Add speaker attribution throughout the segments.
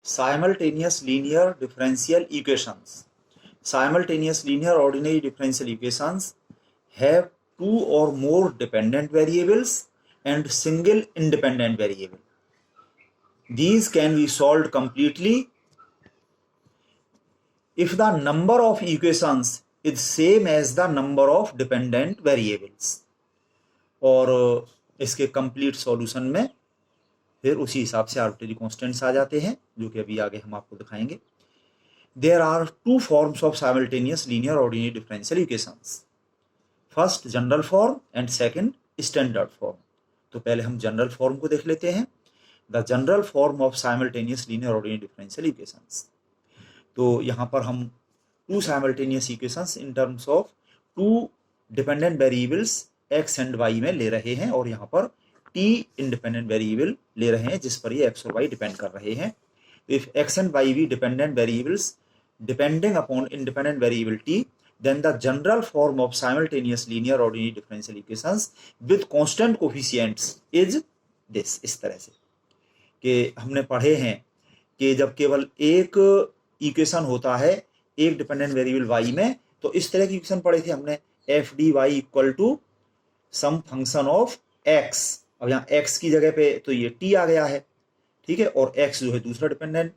Speaker 1: Simultaneous linear differential equations. Simultaneous linear ordinary differential equations have two or more dependent variables and single independent variable. These can be solved completely if the number of equations is same as the number of dependent variables. और इसके complete solution में फिर उसी हिसाब से arbitrary constants आ जाते हैं, जो कि अभी आगे हम आपको दिखाएंगे. There are two forms of simultaneous linear ordinary differential equations. First general form and second standard form. तो पहले हम जनरल फॉर्म को देख लेते हैं. The general form of simultaneous linear ordinary differential equations. तो यहाँ पर हम two simultaneous equations in terms of two dependent variables X and Y में ले रहे हैं, और यहाँ पर टी इंडिपेंडेंट वेरिएबल ले रहे हैं जिस पर ये एक्स और वाई डिपेंड कर रहे हैं. If X and Y be dependent variables depending upon independent variable t, then the general form of simultaneous linear ordinary differential equations with constant coefficients is this. इस तरह से कि हमने पढ़े हैं कि जब केवल एक इक्वेशन होता है एक डिपेंडेंट वेरिएबल y में, तो इस तरह की इक्वेशन पढ़े थे हमने, F D Y equal to some function of x. अब यहाँ x की जगह पे तो ये t आ गया है, ठीक है, और x जो है दूसरा डिपेंडेंट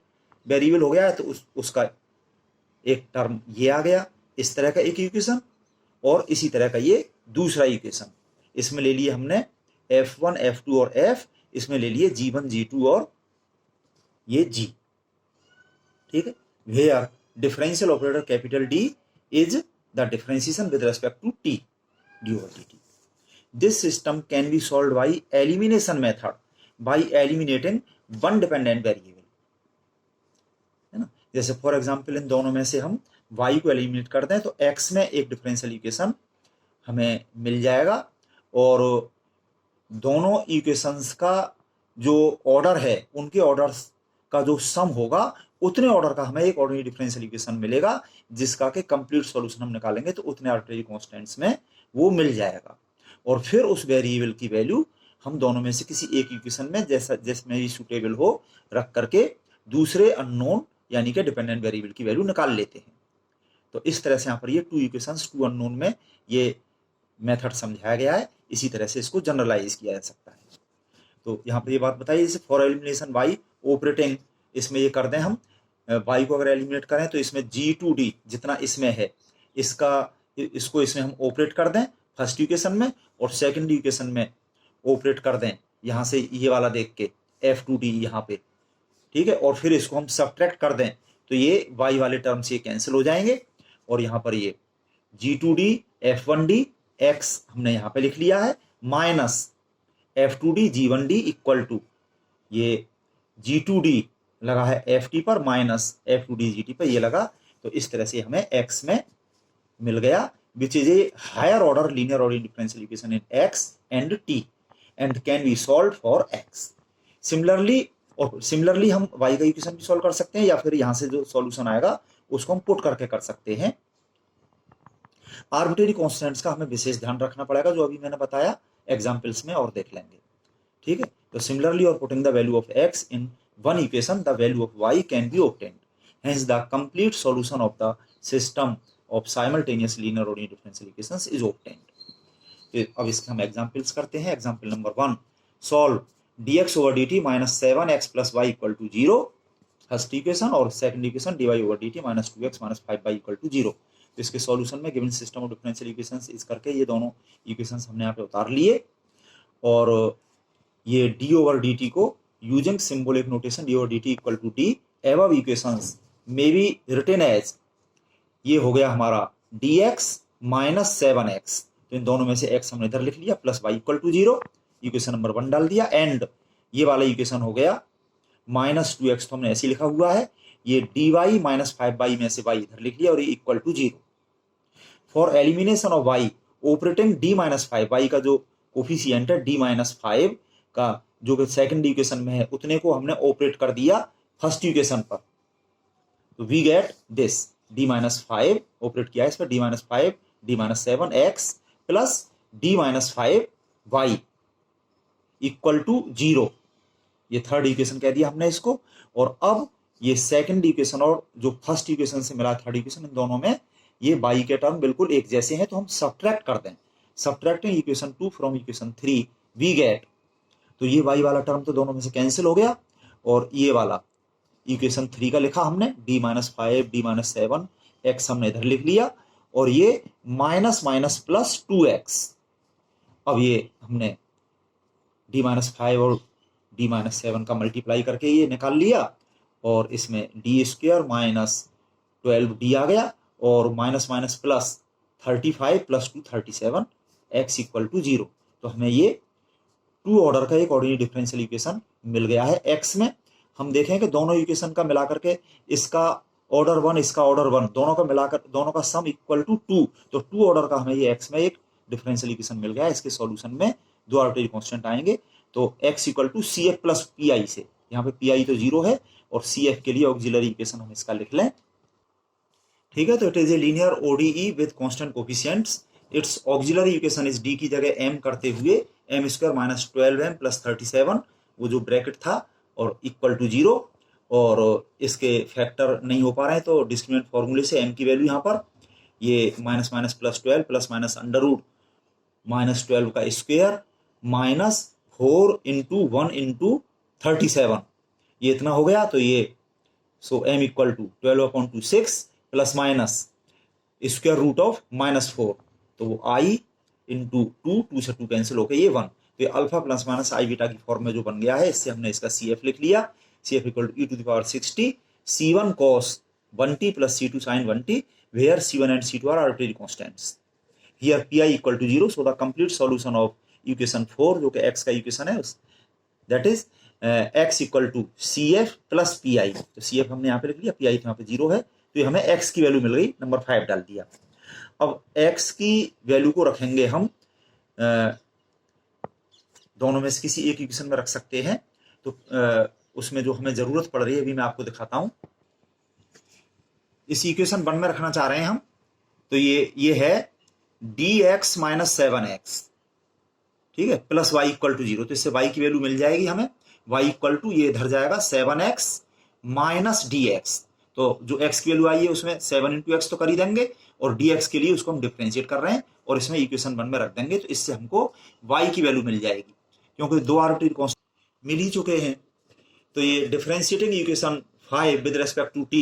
Speaker 1: वेरिएबल हो गया है, तो उसका एक टर्म ये आ गया. इस तरह का एक इक्वेशन और इसी तरह का ये दूसरा इक्वेशन. इसमें ले लिए हमने f1 f2 और f, इसमें ले लिए g1 g2 और ये g. ठीक है. Where differential operator capital D is the differentiation with respect to t d over dt. This system can be solved by elimination method by eliminating one dependent variable. जैसे for example इन दोनों में से हम y को eliminate कर दें तो x में एक डिफरेंशियल इक्वेशन हमें मिल जाएगा, और दोनों इक्वेशंस का जो ऑर्डर है उनके ऑर्डर्स का जो सम होगा उतने ऑर्डर का हमें एक ऑर्डिनरी डिफरेंशियल इक्वेशन मिलेगा, जिसका कि कंप्लीट सॉल्यूशन हम निकालेंगे तो उतने आर्बिट्रेरी कांस्टेंट्स में वो मिल जाएगा. और फिर उस वेरिएबल की वैल्यू हम दोनों में से किसी एक इक्वेशन में जैसा जिसमें भी सूटेबल हो रख करके दूसरे अननोन यानी कि डिपेंडेंट वेरिएबल की वैल्यू निकाल लेते हैं. तो इस तरह से यहाँ पर ये टू इक्वेशंस टू अननोन में ये मेथड समझाया गया है. इसी तरह से इसको जनरलाइज किया जा सकता है. तो यहाँ पर ये बात बताइए, जैसे फॉर एलिमिनेशन वाई ऑपरेटिंग, इसमें ये कर दें हम वाई को अगर एलिमिनेट करें तो इसमें G2D जितना इसमें है इसको इसमें हम ऑपरेट कर दें फर्स्ट इक्वेशन में, और सेकेंड इक्वेशन में ऑपरेट कर दें यहाँ से ये वाला देख के F2D यहाँ पे, ठीक है, और फिर इसको हम सब्ट्रैक्ट कर दें तो ये y वाले टर्म से कैंसिल हो जाएंगे, और यहाँ पर ये G2D F1D x हमने यहाँ पे लिख लिया है minus F2D G1D equal to ये G2D लगा है FT पर माइनस F2D GT पर ये लगा. तो इस तरह से हमें x में मिल गया, which is a higher order linear order differential equation in x and t and can be solved for x. Similarly हम y का इक्वेशन भी सॉल्व कर सकते हैं, या फिर यहां से जो सॉल्यूशन आएगा उसको हम पुट करके कर सकते हैं. आर्बिट्रेरी कांस्टेंट्स का हमें विशेष ध्यान रखना पड़ेगा, जो अभी मैंने बताया एग्जांपल्स में और देख लेंगे. ठीक है. तो सिमिलरली और putting the value of x in one equation the value of y can be obtained. Hence the complete solution of the system of simultaneous linear ordinary differential equations is obtained. अब इसके हम examples करते हैं. Example number 1, solve dx over dt minus 7x plus y equal to 0 first equation, और second equation dy over dt minus 2x minus 5y equal to 0. तो इसके solution में given system of differential equations इस करके ये दोनों equations हमने यहाँ पे उतार लिए, और ये d over dt को using symbolic notation d over dt equal to d above equations may be written as, ये हो गया हमारा dx minus 7x. तो इन दोनों में से x हमने इधर लिख लिया plus y equal to 0, equation number 1 डाल दिया, एंड ये वाला इक्वेशन हो गया माइनस 2x, तो हमने ऐसे लिखा हुआ है, ये dy माइनस 5y में से y इधर लिख लिया और ये equal to 0. For elimination of y operating d minus 5y का जो कोफिशिएंट है d माइनस 5 का जो सेकंड इक्वेशन में है उतने को हमने ऑपरेट कर दिया फर्स्ट इक्वेशन पर. तो we get this d minus 5 operate किया इस पर d minus 5 d minus 7x plus d minus 5y equal to 0. ये थर्ड इक्वेशन कह दिया हमने इसको. और अब ये सेकंड इक्वेशन और जो फर्स्ट इक्वेशन से मिला थर्ड इक्वेशन, इन दोनों में ये y के टर्म बिल्कुल एक जैसे हैं, तो हम सब्ट्रैक्ट कर दें। Subtracting equation 2 from equation 3 we get, तो ये y वाला टर्म तो दोनों में से कैंसिल हो गया, और ये वाला इक्वेशन 3 का लिखा हमने d-5 d-7 x हमने इधर लिख लिया, और ये माइनस माइनस प्लस 2x। अब ये हमने d-5 और d-7 का मल्टीप्लाई करके ये निकाल लिया, और इसमें डी स्क्वायर माइनस 12d आ गया, और minus minus plus 35 plus 2 37 x equal to 0। तो हमें ये 2 ऑर्डर का एक ऑर्डिनरी डिफरेंशियल इक्वेशन मिल गया है। x में हम देखें कि दोनों इक्वेशन का मिलाकर के इसका ऑर्डर 1 इसका ऑर्डर 1 दोनों का मिलाकर दोनों का सम इक्वल टू 2, तो 2 ऑर्डर का हमें ये x में एक डिफरेंशियल इक्वेशन मिल गया। इसके सॉल्यूशन में 2 आर्बिट्रेरी कांस्टेंट आएंगे, तो x equal to C F plus P I से, यहाँ पे पी आई तो 0 है, और सी एफ के लिए ऑक्सिलरी इक्वेशन हम इसका लिख लें। ठीक है, तो it is a linear ODE with constant coefficients. It's auxiliary equation is D की जगह m करते हुए m square minus 12m plus 37, वो जो ब्रैकेट था, और इक्वल टू 0, और इसके फैक्टर नहीं हो पा रहे हैं, तो डिस्क्रिमिनेंट फॉर्मूले से m की वैल्यू यहाँ पर ये minus minus plus 12 plus minus under root minus 12 का स्क्वायर माइनस 4 इंटू 1 इंटू 37, ये इतना हो गया। तो ये so m equal to 12/6 plus minus square root of -4, तो वो i इंटू 2 से 2 कैंसिल हो गया, ये 1, तो ये अल्फा प्लस माइनस आई बीटा की फॉर्म में जो बन गया है, इससे हमने इसका CF लिख लिया। CF equal to e⁻60 C1 cos 1t plus C2 sin 1t, where C1 and C2 are arbitrary constants. Here pi equal to 0, so the complete solution of equation 4 जो कि x का इक्वेशन है, that is x equal to CF plus P I. तो CF हमने यहाँ पे लिख लिया, पी आई यहाँ पे 0 है, तो ये हमें x की वैल्यू मिल गई, नंबर 5 डाल दिया। अब x की वैल्यू को रखेंगे हम दोनों में से किसी एक इक्वेशन में रख सकते हैं, तो उसमें जो हमें जरूरत पड़ रही है अभी मैं आपको दिखाता हूं। इस इक्वेशन 1 में रखना चाह रहे हैं हम, तो ये है dx माइनस 7x, ठीक है, प्लस y इक्वल टू 0, तो इससे y की वैल्यू मिल जाएगी हमें, y इक्वल टू ये इधर जाएगा 7x माइनस dx, तो जो x की वैल्यू आई है उसमें 7 इंटू एक्स तो कर ही देंगे, और dx के लिए उसको हम डिफरेंशिएट कर रहे हैं और इसमें इक्वेशन 1 में रख देंगे, तो इससे हमको y की वैल्यू मिल जाएगी, क्योंकि 2 आर्बिट्रेरी कांस्टेंट मिल ही चुके हैं। तो ये differentiating equation 5 with respect to t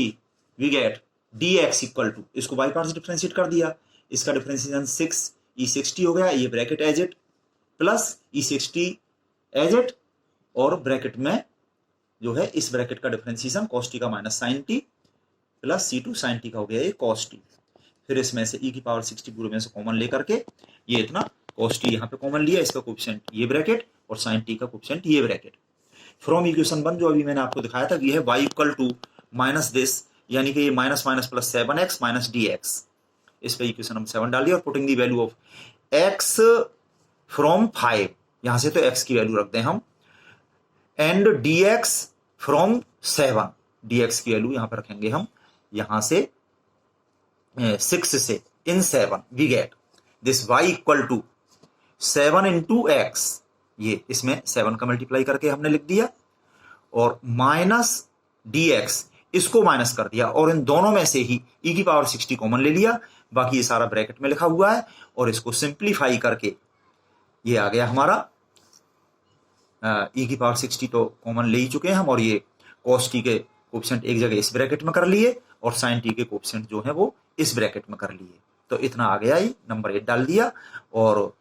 Speaker 1: we get dx equal to, इसको y पार्ट से डिफरेंशिएट कर दिया, इसका डिफरेंशिएशन 6 e60 हो गया, ये bracket as it plus e60 as it, और ब्रैकेट में जो है इस ब्रैकेट का डिफरेंशिएशन cos t का minus sin t plus c2 sin t का हो गया ये cos t, फिर इसमें से e⁻60 पूरे में से कॉमन लेकर के ये इतना cos t यहाँ पे कॉमन लिया, इसका कोएफिशिएंट ये ब्रैकेट और sin t का कोएफिशिएंट ये ब्रैकेट। फ्रॉम इक्वेशन 1 जो अभी मैंने आपको दिखाया था, ये है y equal to minus this, यानी कि ये minus minus plus 7x minus dx, इस पे इक्वेशन हम 7 डाल दिया, और putting the value of x from 5, यहां से तो x की वैल्यू रख दें हम, एंड dx फ्रॉम 7, dx की वैल्यू यहां पर रखेंगे हम, यहां से 6 से in 7 we get this y equal to 7 into x, ये इसमें 7 का मल्टीप्लाई करके हमने लिख दिया, और माइनस dx, इसको माइनस कर दिया, और इन दोनों में से ही e⁻60 कॉमन ले लिया, बाकी ये सारा ब्रैकेट में लिखा हुआ है, और इसको सिंप्लीफाई करके ये आ गया हमारा e⁻60 तो कॉमन ले ही चुके हैं हम, और ये cos t के कोएफिशिएंट एक जगह इस ब्रैकेट में कर लिए, और sin t के कोएफिशिएंट जो है वो इस ब्रैकेट में कर लिए, तो इतना आ गया ही, नंबर 8 डाल दिया, और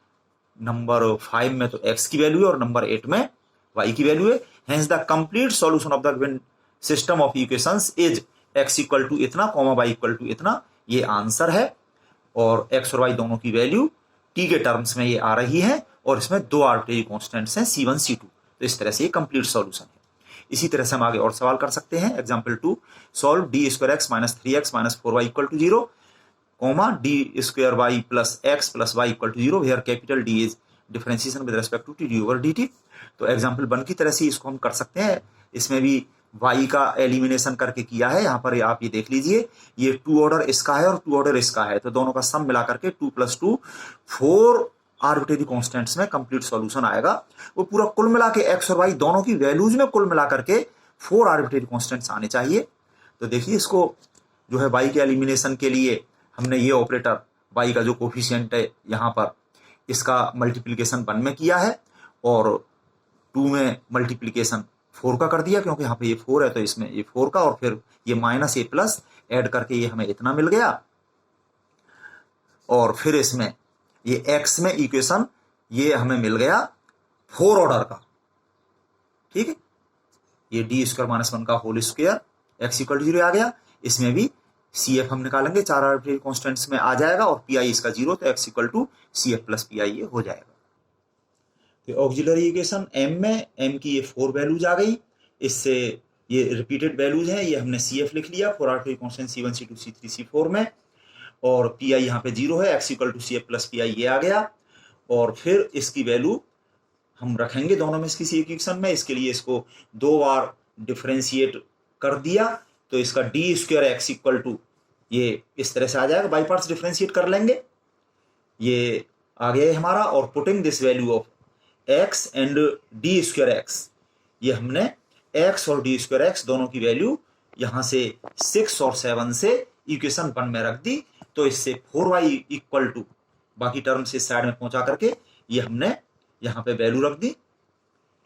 Speaker 1: नंबर 5 में तो x की वैल्यू है और नंबर 8 में y की वैल्यू है। Hence the complete solution of the given system of equations is x equal to इतना, y इक्वल टू इतना, ये आंसर है, और x और y दोनों की वैल्यू t के टर्म्स में ये आ रही है, और इसमें 2 आर्बिट्रेरी कांस्टेंट्स हैं C1 C2, तो इस तरह से ये कंप्लीट सॉल्यूशन है। इसी तरह से हम आगे और सवाल कर सकते हैं। Example 2, solve d² minus 3x minus 4y equal to 0, d² y plus x plus y equal to 0, where capital D is differentiation with respect to t over dt। तो एग्जांपल 1 की तरह से इसको हम कर सकते हैं, इसमें भी y का एलिमिनेशन करके किया है, यहाँ पर आप ये देख लीजिए, ये 2 ऑर्डर इसका है और 2 ऑर्डर इसका है, तो दोनों का सम मिला करके 2 + 2 4 आर्बिट्रेरी कांस्टेंट्स में कंप्लीट सॉल्यूशन आएगा। वो पूरा कुल मिला के x और y दोनों की वैल्यूज में कुल मिला करके 4 आर्बिट्रेरी कॉन्स्टेंट्स आने चाहिए। तो देखिए इसको जो है y के एलिमिनेशन के लिए हमने ये ऑपरेटर y का जो कोफिशिएंट है यहाँ पर इसका मल्टीप्लिकेशन 1 में किया है और 2 में मल्टीप्लिकेशन 4 का कर दिया, क्योंकि यहाँ पे ये 4 है तो इसमें ये 4 का, और फिर ये माइनस a प्लस ऐड करके ये हमें इतना मिल गया। और फिर इसमें ये x में इक्वेशन ये हमें मिल गया 4 ऑर्डर का, ठीक है। ये डी स्क्वायर माइनस 1 का whole square x equal to 0 आ गया। इसमें भी CF हम निकालेंगे, 4 आर्बिट्रेरी कॉन्स्टेंट्स में आ जाएगा और PI इसका 0, तो x equal to CF plus PI ये हो जाएगा। तो ऑक्सिलरी इक्वेशन m में m की ये 4 वैल्यूज आ गई, इससे ये रिपीटेड वैल्यूज हैं, ये हमने CF लिख लिया 4 arbitrary constant C1 C2 C3 C4 में, और PI यहाँ पे 0 है, x equal to CF plus PI ये आ गया। और फिर इसकी वैल्यू हम रखेंगे दोनों में किसी इक्वेशन में, इसके लिए इसको 2 बार डिफरेंशिएट कर दिया, तो इसका D square x equal to ये इस तरह से आ जाएगा, बाई पार्ट्स डिफरेंशिएट कर लेंगे, ये आ गया है हमारा। और putting this value of x and D square x, ये हमने एक्स और डी स्क्वायर एक्स दोनों की वैल्यू यहाँ से 6 और 7 से इक्वेशन 1 में रख दी, तो इससे 4y इक्वल टू बाकी टर्म से साइड में पहुंचा करके ये हमने यहाँ पे वैल्यू रख दी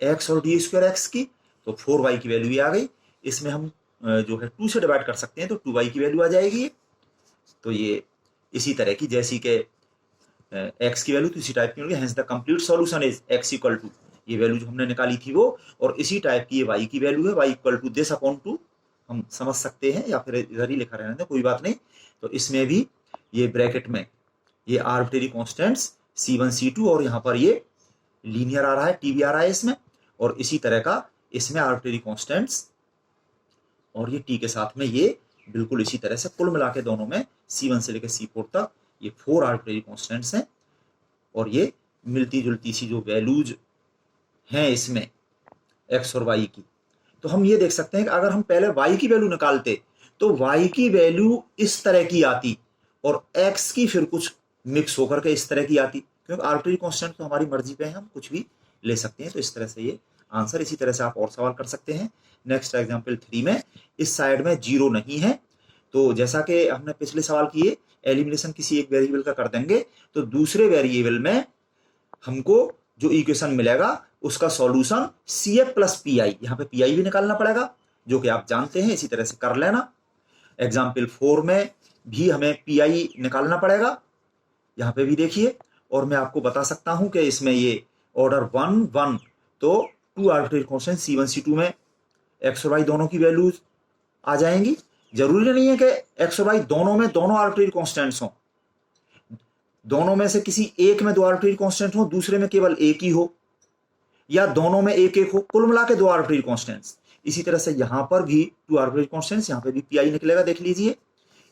Speaker 1: x और डी स्क्वायर एक्स की, तो 4y की वैल्यू ये आ गई। इसमें हम जो है 2 से डिवाइड कर सकते हैं, तो 2y की वैल्यू आ जाएगी। तो ये इसी तरह की जैसी के x की वैल्यू तो इसी टाइप की होगी, hence the complete solution is x equal to ये वैल्यू जो हमने निकाली थी वो, और इसी टाइप की ये y की वैल्यू है, y equal to this upon 2 हम समझ सकते हैं, या फिर इधर ही लिखा रहने दें कोई बात नहीं। तो इसमें भी ये ब्रैकेट में ये आर्बिट्रेरी कॉन्स्टेंट्स C1 C2 और यहाँ पर ये लीनियर आ रहा है, टी भी आ रहा है इसमें, और इसी तरह का इसमें आर्बिट्रेरी कॉन्स्टेंट्स और ये टी के साथ में ये बिल्कुल इसी तरह से कुल मिला के दोनों में C1 से लेकर C4 तक ये 4 आर्बिट्रेरी कॉन्स्टेंट्स हैं, और ये मिलती जुलती सी जो वैल्यूज हैं इसमें x और y की। तो हम ये देख सकते हैं कि अगर हम पहले y की वैल्यू निकालते तो y की वैल्यू इस तरह की आती और x की फिर कुछ मिक्स होकर के इस तरह की आती, क्योंकि आर्बिट्रेरी कांस्टेंट तो हमारी मर्जी पे है, हम कुछ भी ले सकते हैं। तो इस तरह से ये आंसर, इसी तरह से आप और सवाल कर सकते हैं। नेक्स्ट एग्जांपल 3 में इस साइड में 0 नहीं है, तो जैसा कि हमने पिछले सवाल किए एलिमिनेशन किसी एक वेरिएबल का कर देंगे, तो दूसरे वेरिएबल में हमको जो इक्वेशन मिलेगा उसका सॉल्यूशन CF प्लस PI, यहाँ पे PI भी निकालना पड़ेगा जो कि आप जानते हैं, इसी तरह से कर लेना। एग्जाम्पल 4 में भी हमें PI निकालना पड़ेगा, यहाँ पे भी देखिए, और मैं आपको बता सकता हूं कि इसमें ये ऑर्डर 1 1, तो 2 आर्बिट्रेरी कांस्टेंट C1 C2 में x और y दोनों की वैल्यूज आ जाएंगी। जरूरी नहीं है कि x और y दोनों में दोनों आर्बिट्रेरी कांस्टेंट्स हों, दोनों में से किसी एक में 2 आर्बिट्रेरी कांस्टेंट हो, दूसरे में केवल एक ही हो, या दोनों में एक एक हो, कुल मिला के 2 आर्बिट्रेरी कांस्टेंट्स। इसी तरह से यहाँ पर भी 2 आर्बिट्रेरी कांस्टेंट्स, यहाँ पे भी PI निकलेगा, देख लीजिए,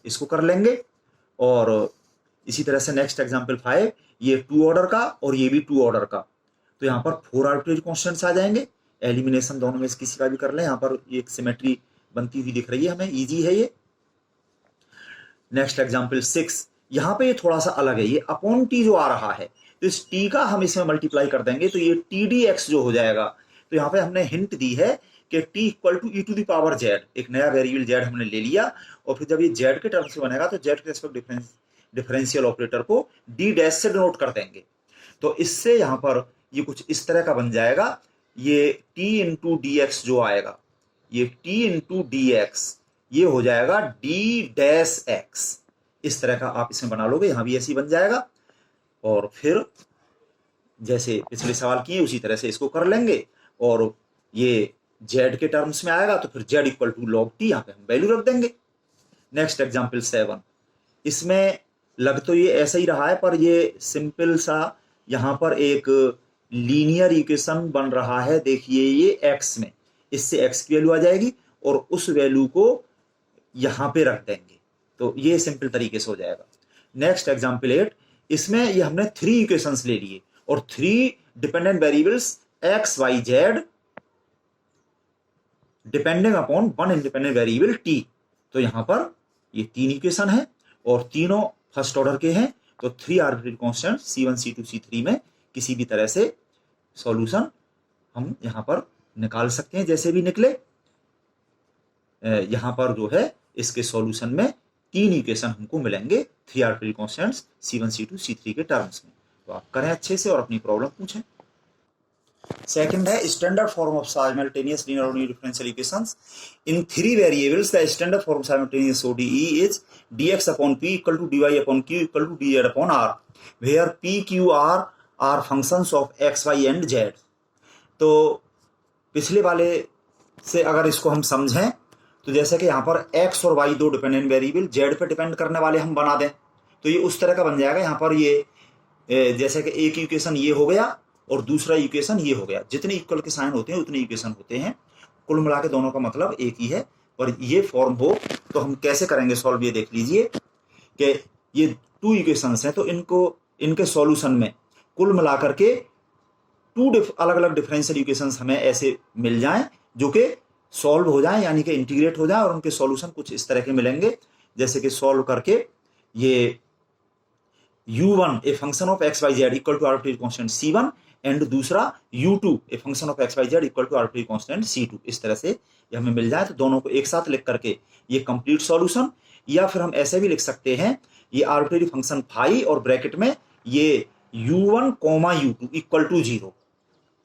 Speaker 1: इसको कर लेंगे। और इसी तरह से नेक्स्ट एग्जांपल 5, ये 2 ऑर्डर का और ये भी 2 ऑर्डर का, तो यहाँ पर 4 आर्बिट्रेरी कांस्टेंट्स आ जाएंगे। एलिमिनेशन दोनों में से किसी का भी कर लें, यहाँ पर एक सिमेट्री बनती हुई दिख रही है हमें, इजी है ये। नेक्स्ट एग्जांपल 6, यहाँ पे ये थोड़ा सा अलग है, ये अपॉन टी जो आ रहा है, तो इस टी का हम इसमें मल्टीप्लाई कर देंगे, तो ये TDX जो हो जाएगा। तो यहाँ पे हमने हिंट दी है कि t इक्वल टू e⁻z, एक नया वेरिएबल z हमने ले लिया, और फिर जब ये z के टर्म से बनेगा तो z के रेस्पेक्ट डिफरेंशियल ऑपरेटर को d डैश से डिनोट कर देंगे। तो इससे यहाँ पर ये कुछ इस तरह का बन जाएगा, ये t इंटू dx जो आएगा, ये t इंटू dx ये हो जाएगा d डैश x, इस तरह का आप इसमें बना लोगे, यहाँ भी ऐसे ही बन जाएगा। और फिर जैसे पिछले सवाल किए उसी तरह से इसको कर लेंगे, और ये z के टर्म्स में आएगा तो फिर z equal to log t, यहाँ पे हम वैल्यू रख देंगे। नेक्स्ट एग्जांपल 7, इसमें लग तो ये ऐसा ही रहा है, पर ये सिंपल सा यहाँ पर एक लीनियर इक्वेशन बन रहा है। देखिए ये x में, इससे x की वैल्यू आ जाएगी और उस वैल्यू को यहाँ पे रख देंगे, तो ये सिंपल तरीके से हो जाएगा। नेक्स्ट एग्जांपल 8, इसमें ये हमने 3 इक्वेशंस ले लिए और 3 dependent variables x y z depending upon 1 independent variable t। तो यहाँ पर ये 3 इक्वेशन है और तीनों फर्स्ट ऑर्डर के हैं, तो 3 arbitrary constant C1 C2 C3 में किसी भी तरह से सॉल्यूशन हम यहाँ पर निकाल सकते हैं, जैसे भी निकले। यहाँ पर जो है इसके सॉल्यूशन में 3 इक्वेशन हमको मिलेंगे 3 arbitrary constants C1, C2, C3 के टर्म्स में। तो आप करें अच्छे से और अपनी प्रॉब्लम पूछें। सेकंड है standard form of simultaneous linear ordinary differential equations in 3 variables. The standard form simultaneous ODE is dx upon p equal to dy upon q equal to dz upon r, where p, q, r are functions of x, y and z। तो पिछले वाले से अगर इसको हम समझें तो जैसे कि यहाँ पर x और y दो डिपेंडेंट वेरिएबल z पे डिपेंड करने वाले हम बना दें तो ये उस तरह का बन जाएगा। यहाँ पर ये जैसे कि एक इक्वेशन ये हो गया और दूसरा इक्वेशन ये हो गया, जितने इक्वल के साइन होते हैं उतने इक्वेशन होते हैं, कुल मिला के दोनों का मतलब एक ही है। और ये फॉर्म हो तो हम कैसे करेंगे सॉल्व, ये देख लीजिए कि ये 2 इक्वेशंस हैं तो इनके सॉल्यूशन में कुल मिलाकर के 2 अलग अलग डिफरेंशियल इक्वेशंस हमें ऐसे मिल जाएं जो कि सॉल्व हो जाएं, यानी कि इंटीग्रेट हो जाएं और उनके सॉल्यूशन कुछ इस तरह के मिलेंगे। जैसे कि सॉल्व करके ये u1 a function of x, y, z equal to arbitrary constant C1 and दूसरा u2 a function of x, y, z equal to arbitrary constant C2, इस तरह से ये हमें मिल जाए तो दोनों को एक साथ लिख करके ये कंप्लीट सॉल्यूशन, या फिर हम ऐसे भी लिख सकते हैं ये आर्बिट्रेरी फंक्शन फाई और ब्रैकेट में ये u1, u2 इक्वल टू 0,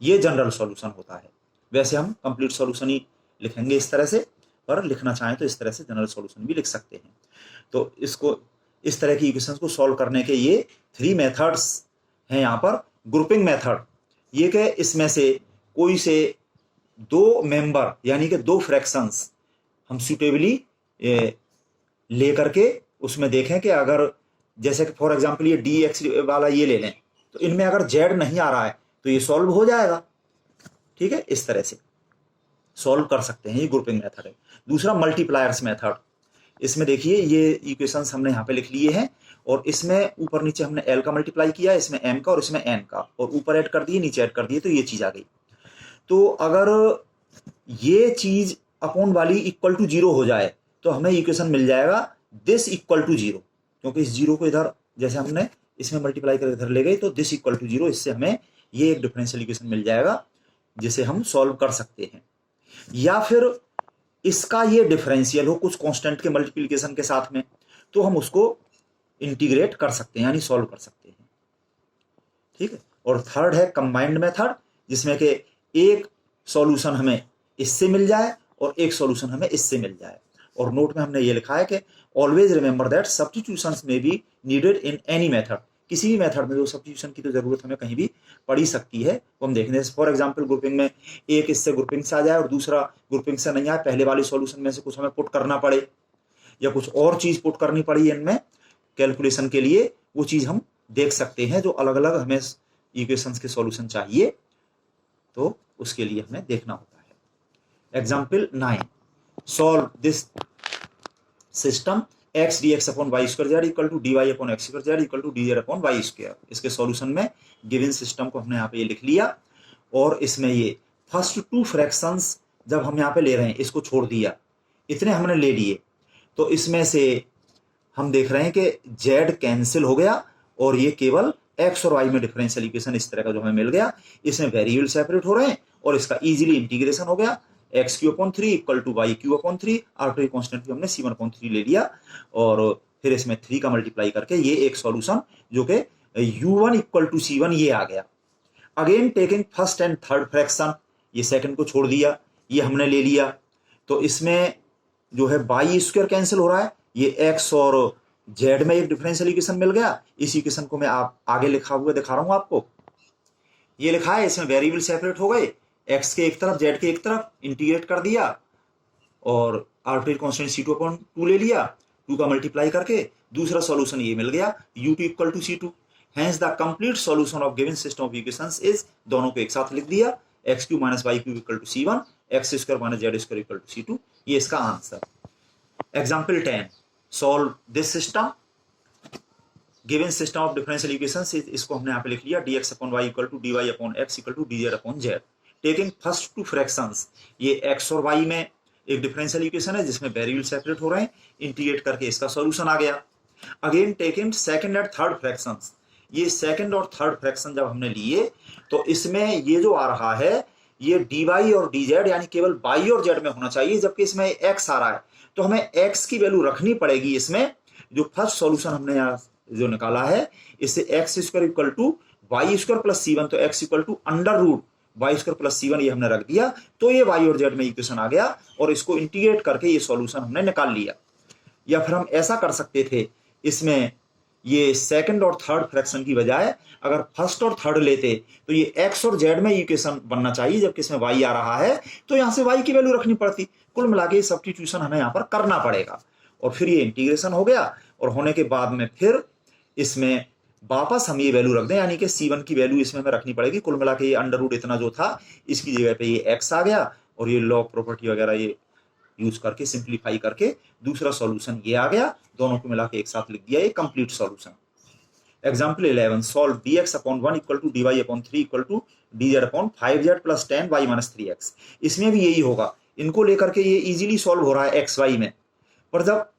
Speaker 1: ये जनरल सॉल्यूशन होता है। वैसे हम कंप्लीट सॉल्यूशन ही लिखेंगे इस तरह से, पर लिखना चाहें तो इस तरह से जनरल सॉल्यूशन भी लिख सकते हैं। तो इसको इस तरह की इक्वेशंस को सॉल्व करने के ये 3 मेथड्स हैं। यहाँ पर ग्रुपिंग मेथड, ये कि इसमें से कोई से 2 मेंबर यानी कि 2 फ्रैक्शंस हम सुटेबली ले करके उसमें देखें कि अगर जैसे कि फॉर एग्जांपल ये dx वाला ये ले लें तो इनमें अगर z नहीं आ रहा है तो ये सॉल्व हो जाएगा। ठीक है, इस तरह से सॉल्व कर सकते हैं, ये ग्रुपिंग मेथड है। दूसरा मल्टीप्लायर्स मेथड, इसमें देखिए ये इक्वेशंस हमने यहाँ पे लिख लिए हैं और इसमें ऊपर नीचे हमने l का मल्टीप्लाई किया, इसमें m का और इसमें n का, और ऊपर ऐड कर दिए नीचे ऐड कर दिए तो ये चीज आ गई। तो अगर ये चीज अपॉन वाली इक्वल टू 0 हो जाए तो हमें इक्वेशन मिल जाएगा दिस इक्वल टू 0, क्योंकि इस 0 को इधर जैसे हमने इसमें मल्टीप्लाई कर इधर ले गए तो दिस इक्वल टू 0, इससे हमें ये एक डिफरेंशियल इक्वेशन मिल जाएगा जिसे हम सॉल्व कर सकते हैं। या फिर इसका ये डिफरेंशियल हो कुछ कांस्टेंट के मल्टीप्लिकेशन के साथ में तो हम उसको इंटीग्रेट कर सकते हैं यानी सॉल्व कर सकते हैं। ठीक है, और थर्ड है कंबाइंड मेथड, जिसमें कि एक सॉल्यूशन हमें इससे मिल जाए और एक सॉल्यूशन हमें इससे मिल जाए। और नोट में हमने ये लिखा है कि ऑलवेज रिमेंबर दैट सब्स्टिट्यूशंस में be needed in any method, किसी भी मेथड में जो सब्स्टिट्यूशन की तो जरूरत हमें कहीं भी पड़ी सकती है वो हम देखेंगे। फॉर एग्जांपल ग्रुपिंग में एक इससे ग्रुपिंग से आ जाए और दूसरा ग्रुपिंग से नहीं आए, पहले वाले सॉल्यूशन में से कुछ हमें पुट करना पड़े या कुछ और चीज पुट करनी पड़ी इनमें कैलकुलेशन के लिए, वो चीज हम देख सकते हैं। जो अलग अलग हमें इक्वेशंस के सॉल्यूशन चाहिए तो उसके लिए हमें देखना होता है। Example 9, solve this system x dx upon y square z equal to dy upon x square z equal to dz upon y square. इसके सॉल्यूशन में गिवन सिस्टम को हमने यहाँ पे ये लिख लिया और इसमें ये फर्स्ट 2 फ्रैक्शंस जब हम यहाँ पे ले रहे हैं इसको छोड़ दिया, इतने हमने ले लिए तो इसमें से हम देख रहे हैं कि z कैंसिल हो गया और ये केवल x और y में डिफरेंशियल इक्वेशन इस तरह का जो हमें मिल गया, इसमें वेरिएबल सेपरेट हो रहे हैं और इसका इजीली इंटीग्रेशन हो गया। x³ equal to y³ arbitrary constant भी हमने C1/3 ले लिया और फिर इसमें 3 का मल्टीप्लाई करके ये एक सॉल्यूशन जो कि u1 इक्वल टू C1 ये आ गया। Again taking first and third fraction, ये सेकंड को छोड़ दिया, ये हमने ले लिया तो इसमें जो है y² कैंसिल हो रहा है, ये x और z में एक डिफरेंशियल इक्वेशन मिल गया। इस इक्वेशन को मैं आप आगे लिखा हुआ दिखा रहा हूं आपको, ये लिखा है इसमें वेरिएबल सेपरेट हो गए, x के एक तरफ z के एक तरफ इंटीग्रेट कर दिया और आर्बिट्रेरी कांस्टेंट C2/2 ले लिया, 2 का मल्टीप्लाई करके दूसरा सॉल्यूशन ये मिल गया u2 equal to C2। Hence the complete solution of given system of equations is, दोनों को एक साथ लिख दिया, x³ - y³ equal to C1, x² - z² equal to C2, ये इसका answer. Example 10, solve this system given system of differential equations, इसको हमने यहाँ पे लिख लिया dx upon y equal to dy upon x equal to dz upon z। Taking first 2 fractions, ये x और y में एक डिफरेंशियल इक्वेशन है जिसमें वेरिएबल सेपरेट हो रहे हैं, इंटीग्रेट करके इसका सॉल्यूशन आ गया। Again taking second and third fractions, ये सेकंड और थर्ड फ्रैक्शन जब हमने लिए तो इसमें ये जो आ रहा है ये dy और dz यानी केवल y और z में होना चाहिए, जबकि इसमें x आ रहा है, तो हमें x की वैल्यू रखनी पड़ेगी इसमें। जो फर्स्ट सॉल्यूशन हमने यहाँ जो निकाला है, इससे x square equal to y square plus C one, तो x equal to under root y square plus C one, ये हमने रख दिया, तो ये वाई और जेड में इक्वेशन आ गया, और इसको इंटीग्रेट करके ये सॉल्यूशन हमने निकाल लिया। या फिर हम ऐसा कर सकते थे, इसमें ये सेकंड और थर्ड फ्रैक्शन की बजाय अगर फर्स्ट और थर्ड लेते तो ये एक्स और जेड में इक्वेशन बनना चाहिए, जबकि इसमें वाई आ रहा है तो यहां से वाई की वैल्यू रखनी पड़ती। कुल मिला के सब्स्टिट्यूशन हमें यहाँ पर करना पड़ेगा, और फिर ये इंटीग्रेशन हो गया, और होने के बाद में फिर इसमें वापस हम ये वैल्यू रख दें, यानी कि C1 की वैल्यू इसमें हमें रखनी पड़ेगी। कुल मिला के ये अंडर रूट इतना जो था, इसकी जगह पे ये x आ गया, और ये लॉग प्रॉपर्टी वगैरह ये यूज करके सिंप्लीफाई करके दूसरा सॉल्यूशन ये आ गया। दोनों को मिला के एक साथ लिख दिया, ये complete solution. Example 11, solve dx upon 1 equal to dy upon 3 equal to dz upon 5z plus 10y minus 3x। इसमें भी यही होगा, इनको लेकर के ये इजीली सॉल्व हो रहा है xy में, पर जब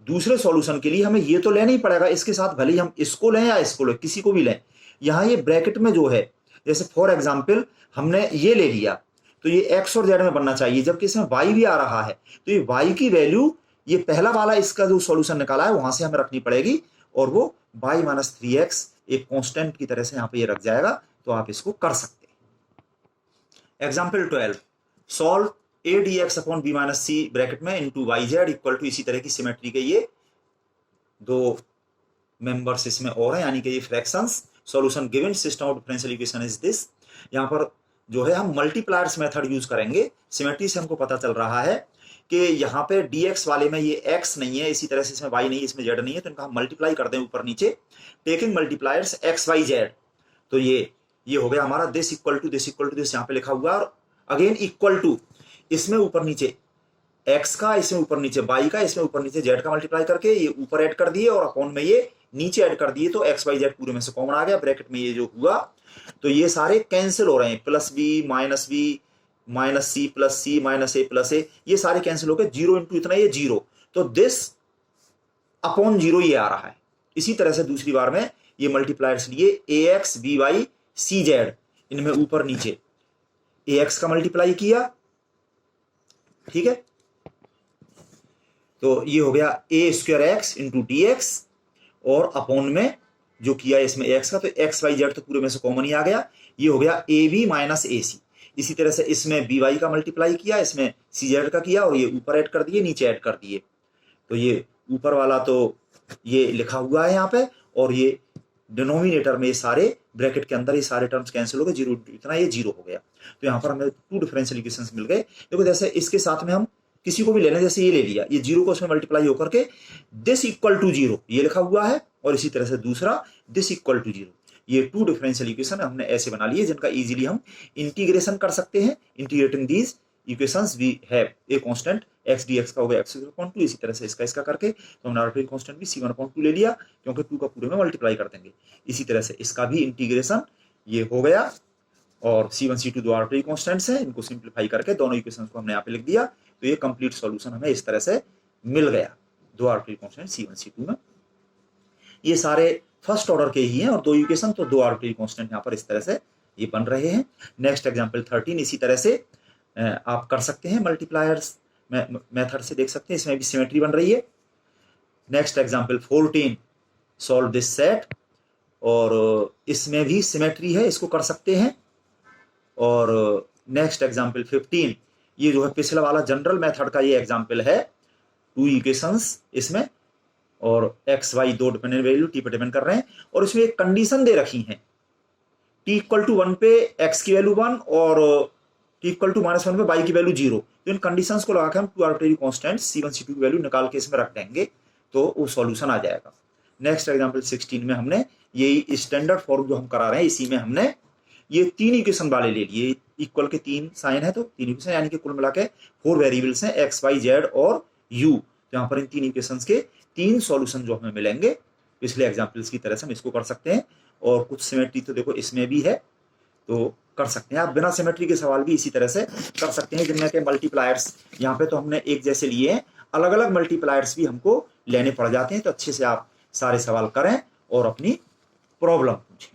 Speaker 1: दूसरे सॉल्यूशन के लिए हमें ये तो लेना ही पड़ेगा, इसके साथ भले ही हम इसको लें या इसको लें, किसी को भी लें। यहाँ ये ब्रैकेट में जो है, जैसे फॉर एग्जाम्पल हमने ये ले लिया, तो ये एक्स और जेड में बनना चाहिए, जबकि इसमें वाई भी आ रहा है, तो ये वाई की वैल्यू ये पहला वाला इसका जो सॉल्यूशन निकाला है वहां से हमें रखनी पड़ेगी, और वो y माइनस 3x एक कांस्टेंट की तरह से यहाँ पे ये रख जाएगा, तो आप इसको कर सकते हैं। Example 12, solve a dx upon b minus C bracket में into y z equal to, इसी तरह की सिमेट्री के ये दो मेंबर्स इसमें और हैं, यानी कि ये fractions. Solution given system of differential equation is this. यहाँ पर जो है हम मल्टीप्लायर्स मेथड यूज करेंगे। सिमेट्री से हमको पता चल रहा है कि यहाँ पे dx वाले में ये x नहीं है, इसी तरह से इसमें y नहीं है, इसमें z नहीं है, तो इनका हम मल्टीप्लाई कर दें ऊपर नीचे, taking multipliers x y z, तो ये हो गया हमारा दिस इक्वल टू दिस यहाँ पे लिखा हुआ, और अगेन इक्वल टू, इसमें ऊपर नीचे x का, इसमें ऊपर नीचे y का, इसमें ऊपर नीचे z का मल्टीप्लाई करके ये ऊपर ऐड कर दिए, और अपॉन में ये नीचे ऐड कर दिए, तो x y z पूरे में से कॉमन आ गया। ब्रैकेट में ये जो हुआ, तो ये सारे कैंसिल हो रहे हैं, plus b minus C plus C minus A plus A, ये सारे कैंसिल हो गए, 0 इंटू इतना ये 0, तो दिस अपॉन 0 ये आ रहा है। इसी तरह से दूसरी बार में ये मल्टीप्लायर्स लिए ax by cz, इनमें ऊपर नीचे ax का मल्टीप्लाई किया, ठीक है, तो ये हो गया a square x into D x, और अपॉन में जो किया इसमें x का, तो x y z तो पूरे में से कॉमन ही आ गया, ये हो गया ए बी माइनस ए सी। इसी तरह से इसमें बी वाई का मल्टीप्लाई किया, इसमें सी जेड का किया, और ये ऊपर ऐड कर दिए, नीचे ऐड कर दिए, तो ये ऊपर वाला तो ये लिखा हुआ है यहाँ पे, और ये डिनोमिनेटर में ये सारे ब्रैकेट के अंदर ये सारे टर्म्स कैंसिल हो गए, 0 इतना ये 0 हो गया। तो यहाँ पर हमें 2 डिफरेंशियल इक्वेशंस मिल गए। देखो जैसे इसके साथ में हम किसी को भी ले लें, जैसे ये ले लिया, ये 0 को उसमें मल्टीप्लाई होकर के दिस इक्वल टू 0 ये लिखा हुआ है, और इसी तरह से दूसरा दिस इक्वल टू 0, ये 2 डिफरेंशियल इक्वेशन हमने ऐसे बना लिए, जिनका इजीली हम इंटीग्रेशन कर सकते हैं। Integrating these equations we have a constant x dx का हो गया x अपॉन 2, इसी तरह से इसका करके तो हमने आर्बिट्रेरी कांस्टेंट भी c1 अपॉन 2 ले लिया, क्योंकि 2 का पूरे में मल्टीप्लाई कर देंगे। इसी तरह से इसका भी इंटीग्रेशन ये हो गया, और c1 c2 दो आर्बिट्रेरी कांस्टेंट्स हैं, इनको सिंप्लीफाई करके दोनों इक्वेशंस को हमने यहाँ पे लिख दिया, तो ये कंप्लीट सॉल्यूशन हमें इस तरह से मिल गया। दो आर्बिट्रेरी कांस्टेंट c1 c2 में, ये सारे फर्स्ट ऑर्डर के ही हैं, और 2 इक्वेशन तो 2 आर्बिट्रेरी कांस्टेंट यहाँ पर इस तरह से ये बन रहे हैं। नेक्स्ट एग्जांपल 13, इसी तरह से आप कर सकते हैं, मल्टीप्लायर्स मेथड से देख सकते हैं, इसमें भी सिमेट्री बन रही है। Next example 14, solve this set, और इसमें भी सिमेट्री है, इसको कर सकते हैं। और नेक्स्ट एग्जांपल 15, ये जो है पिछला वाला जनरल मेथड का ये एग्जांपल है, 2 इक्वेशंस इसमें, और x y 2 dependent variable t पे डिपेंड कर रहे हैं, और इसमें एक कंडीशन दे रखी है, टी इक्वल टू 1 पे एक्स की वैल्यू 1 और टी इक्वल टू -1 पे वाई की वैल्यू 0। तो इन कंडीशंस को लगा के हम 2 आर्बिट्रेरी कांस्टेंट c1 c2 की वैल्यू निकाल के इसमें रख देंगे, तो वो सॉल्यूशन आ जाएगा। नेक्स्ट एग्जांपल 16 में हमने यही स्टैंडर्ड फॉर्म जो हम करा रहे हैं, इसी में हमने ये 3 इक्वेशन वाले ले लिए, इक्वल के 3 साइन है, तो 3 इक्वेशन, यानी कि कुल मिला के 4 वेरिएबल्स हैं x y z और u। तो यहाँ पर इन 3 इक्वेशंस के 3 सॉल्यूशन जो हमें मिलेंगे, पिछले एग्जांपल्स की तरह से हम इसको कर सकते हैं। और कुछ सिमेट्री तो देखो इसमें भी है, तो कर सकते हैं आप। बिना सिमेट्री के सवाल भी इसी तरह से कर सकते हैं, जिनमें के मल्टीप्लायर्स यहाँ पे तो हमने एक जैसे लिए हैं, अलग अलग मल्टीप्लायर्स भी हमको लेने पड़ जाते हैं। तो अच्छे से आप सारे सवाल करें और अपनी प्रॉब्लम पूछें।